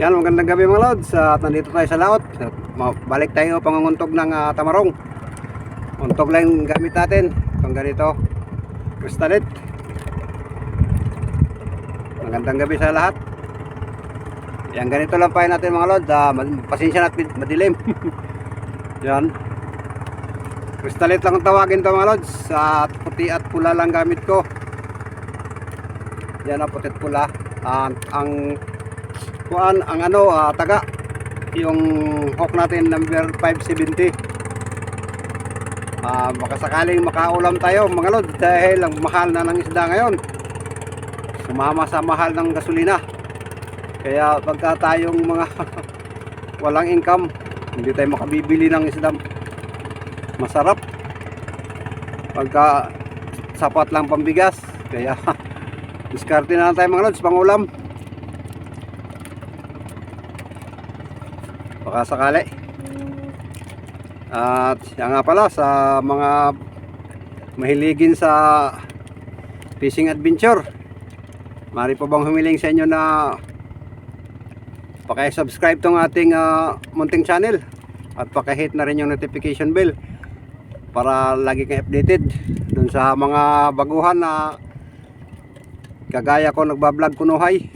Yan, magandang gabi mga lods. At nandito tayo sa laot. Balik tayo pangunguntog ng tamarong. Untog lang gamit natin. Itong ganito, kristalit. Magandang gabi sa lahat. Yan, ganito lang pa natin mga lods. Pasensya natin madilim. Yan, kristalit lang ang tawagin to mga lods. At puti at pula lang gamit ko. Yan, puti at pula. Taga yung hook natin number 570. Baka sakaling makaulam tayo mga lods, dahil ang mahal na ng isda ngayon, sumama sa mahal ng gasolina. Kaya pagka tayong mga walang income, hindi tayo makabibili ng isda masarap pagka sapat lang pambigas. Kaya diskarte na lang tayo mga lods, pangulam baka sakali. At yan nga pala, sa mga mahiligin sa fishing adventure, maaari po bang humiling sa inyo na paki-subscribe tong ating munting channel at paki-hit na rin yung notification bell para lagi kang updated dun sa mga baguhan na kagaya ko nagbablog kunuhay.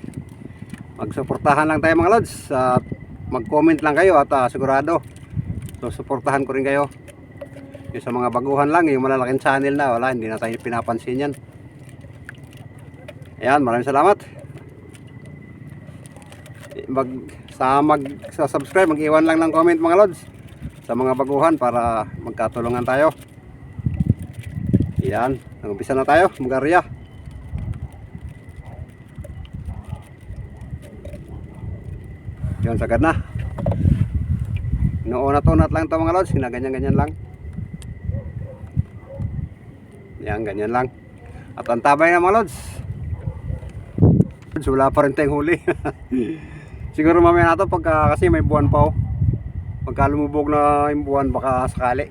Magsuportahan lang tayo mga lods, at mag-comment lang kayo at sigurado so suportahan ko rin kayo. Yung sa mga baguhan lang, yung malalaking channel na wala, hindi na tayo pinapansin yan. Ayan, maraming salamat. Sa subscribe, mag-iwan lang ng comment mga lods sa mga baguhan para magkatulungan tayo. Ayan, nag-umpisa na tayo mag-arya. Yun, sagad na. Inuunat-unat lang ito mga lods, ginaganyan-ganyan lang. Yan, ganyan lang. At ang tabay na mga lods, wala pa rin tayong huli. Siguro mamaya na ito kasi may buwan pa pagka lumubog na yung buwan, baka sakali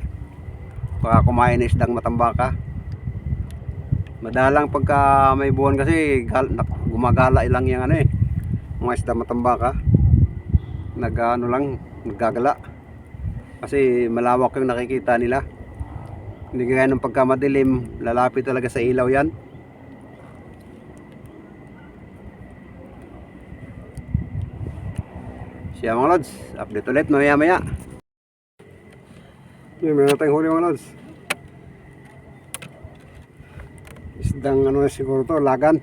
baka kumain na isdang matambaka. Madalang pagka may buwan kasi gumagala ilang yung mga isdang matambaka. Naggagala kasi malawak yung nakikita nila. Hindi gaya ng pagka madilim, lalapit talaga sa ilaw yan. Siya mga lods, update ulit maya maya. Yun, meron tayong huli mga lods. Isdang siguro to, lagan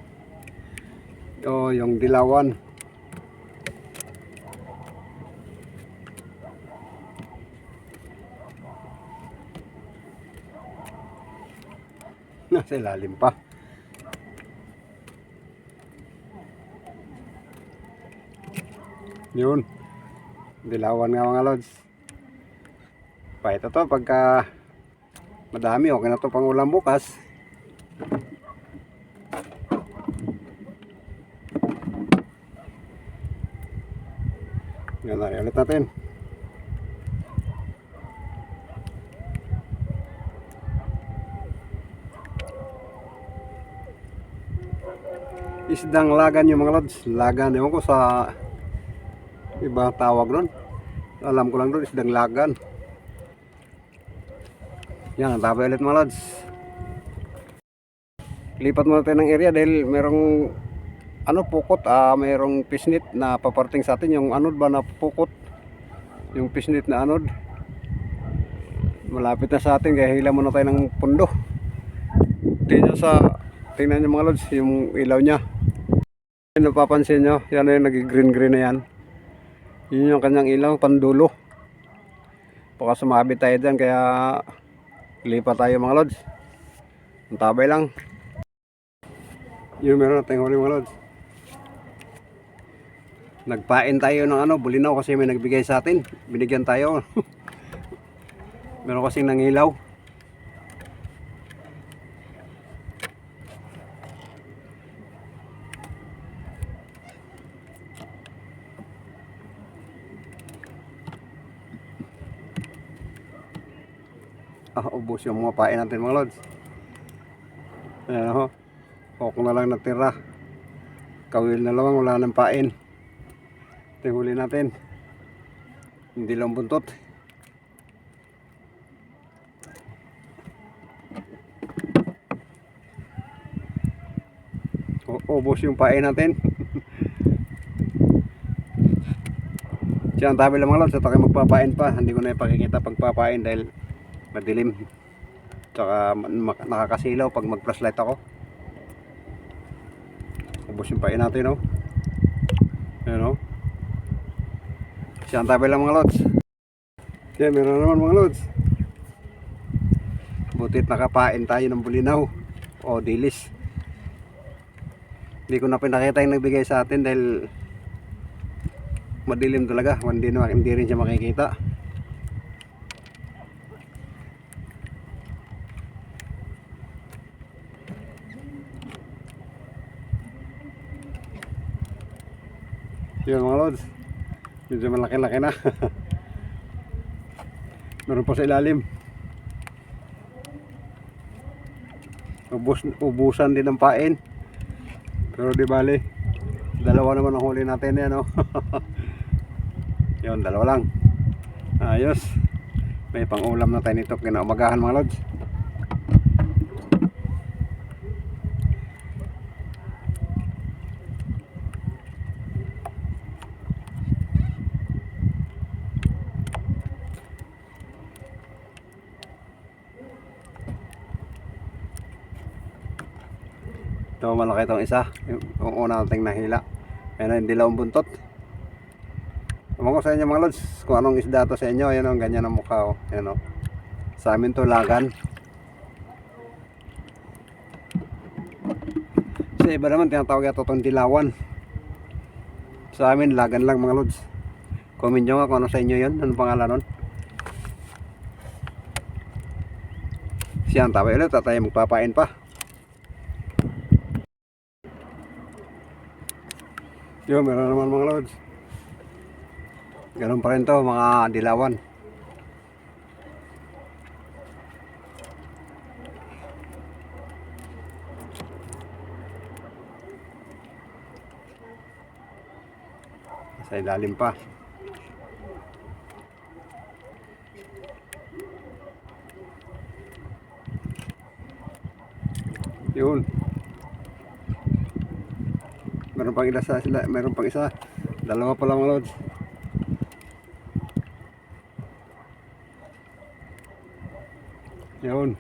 o yung dilawan. Nasa ilalim pa. Yun, dilawan nga mga lods. Pa ito to, pagka madami, okay na to pang ulam bukas. Yan na, ulit natin. Isdang lagan yung mga lods. Lagan, ewan ko sa iba tawag nun. Alam ko lang doon, isdang lagan. Yan, tabay ulit mga lods. Lipat muna tayo ng area dahil merong pukot, merong pisnit na paparting sa atin. Yung anod ba na pukot, yung pisnit na anod malapit na sa atin, kaya hila muna tayo ng pundo. Tingnan nyo mga lods, yung ilaw nya. Napapansin nyo, yan yung nag-green-green na yan. Yun yung kanyang ilaw, pandulo. Baka sumabit tayo dyan, kaya lipat tayo mga lods. Ang tabay lang. Yun, meron natin huli mga lods. Nagpain tayo ng bulinaw kasi may nagbigay sa atin. Binigyan tayo. Meron kasing nangilaw. Ubos yung mga pain natin mga lods. Ayan hook na lang natira. Kawil na lang, wala nang pain. Ito yung huli natin. Hindi lang buntot. Ubos yung pain natin. Siya ang tabi lang mga lods. At ako magpapain pa. Hindi ko na ipakikita pagpapain dahil madilim. Tsaka nakakasilaw pag mag flashlight ako. Ubos yung pain natin, oh. Ayan, oh. Siya ang tabi lang mga lods. Okay, meron naman mga lods. Butit nakapain tayo ng bulinaw o dilis. Hindi ko na pinakita yung nagbigay sa atin dahil madilim talaga. Hindi rin siya makikita. Yun mga lods. Medyo malaki-laki na. Meron pa sa ilalim. Ubusan din ng pain. Pero di bali, dalawa naman ang huli natin yan, oh. Yun, dalawa lang. Ayos. May pang ulam na tayo nito kinaumagahan mga lods. Ito, malaki itong isa. Yung una nating nahila. Ayan, hindi lang buntot. Ewan ko sa inyo mga lods kung anong isda to sa inyo. Ayan, oh, ganyan ang mukha, oh. Ayan, oh. Sa amin to lagan. Sa iba naman tinatawag ito itong dilawan. Sa amin lagan lang mga lods. Comment nyo nga kung ano sa inyo yun. Anong pangalan nun? Siya ang tabi ulit at tayo magpapain pa. Yun, meron naman mga lods. Ganun pa rin to, mga dilawan. Sa ilalim pa. Yun. Meron pang isa, meron pang isa. Dalawa pa lang mga lods. Yun.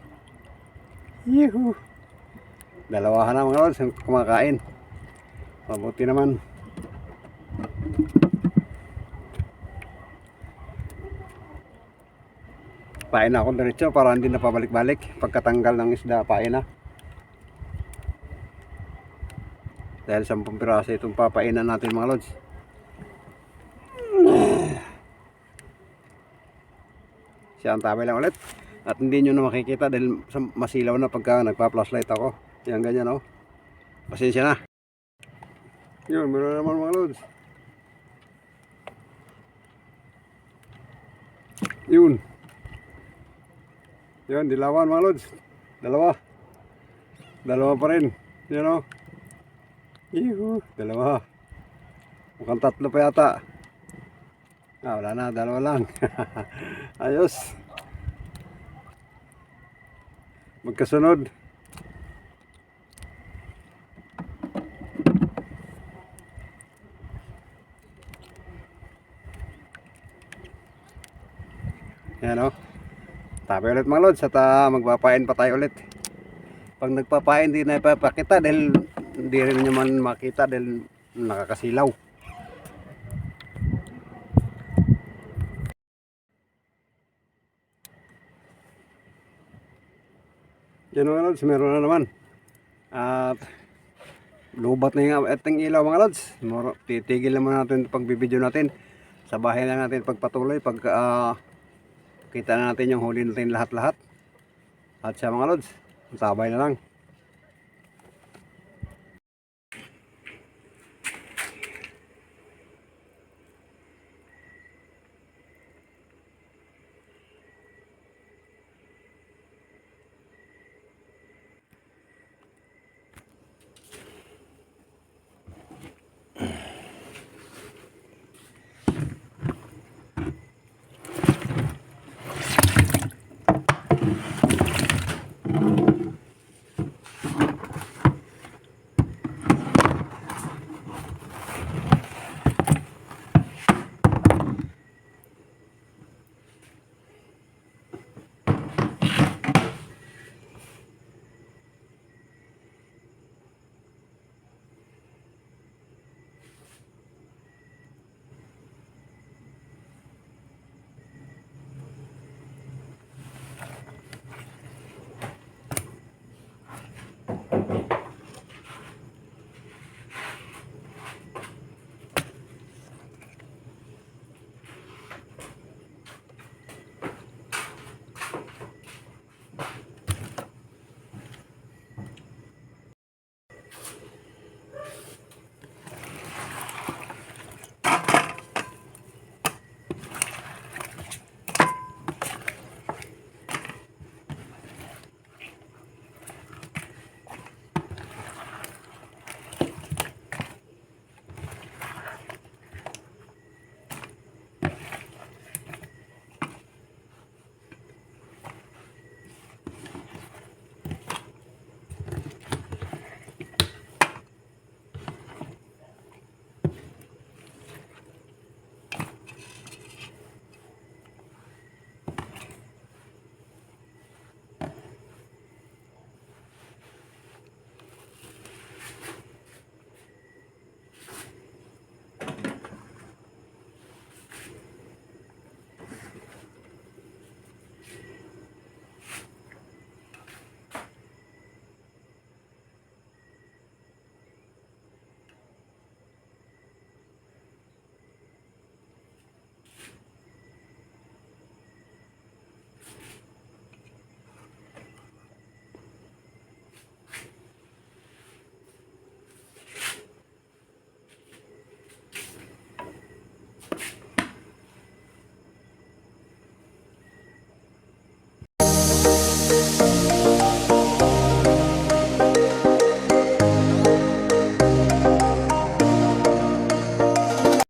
Yuhu. Dalawahan na mga lods kumakain. Mabuti naman. Pain na ako diretso para hindi na pabalik-balik. Pagkatanggal ng isda, pain na. Dahil 10 piraso itong papainan natin mga lods. Siya ang tabi lang ulit. At hindi nyo na makikita dahil masilaw na pagka nagpa-flashlight ako. Yan ganyan, oh. Pasensya na. Yun, meron naman mga lods. Yun. Yun, dilawan mga lods. Dalawa. Dalawa pa rin. Yan, oh. Yuhu, dalawa. Mukhang tatlo pa yata. Wala na, dalawa lang. Ayos. Magkasunod. Yan, oh. Tabi ulit mga lods at magpapain pa tayo ulit. Pag nagpapain, di na ipapakita dahil hindi rin naman makita dahil nakakasilaw. Yan mga lods, meron na naman. At lubat na yung ating ilaw mga lods. Titigil naman natin pagbibideo natin. Sa bahay na natin pagpatuloy pag kita na natin yung huli natin lahat-lahat. At siya mga lods, tabay na lang.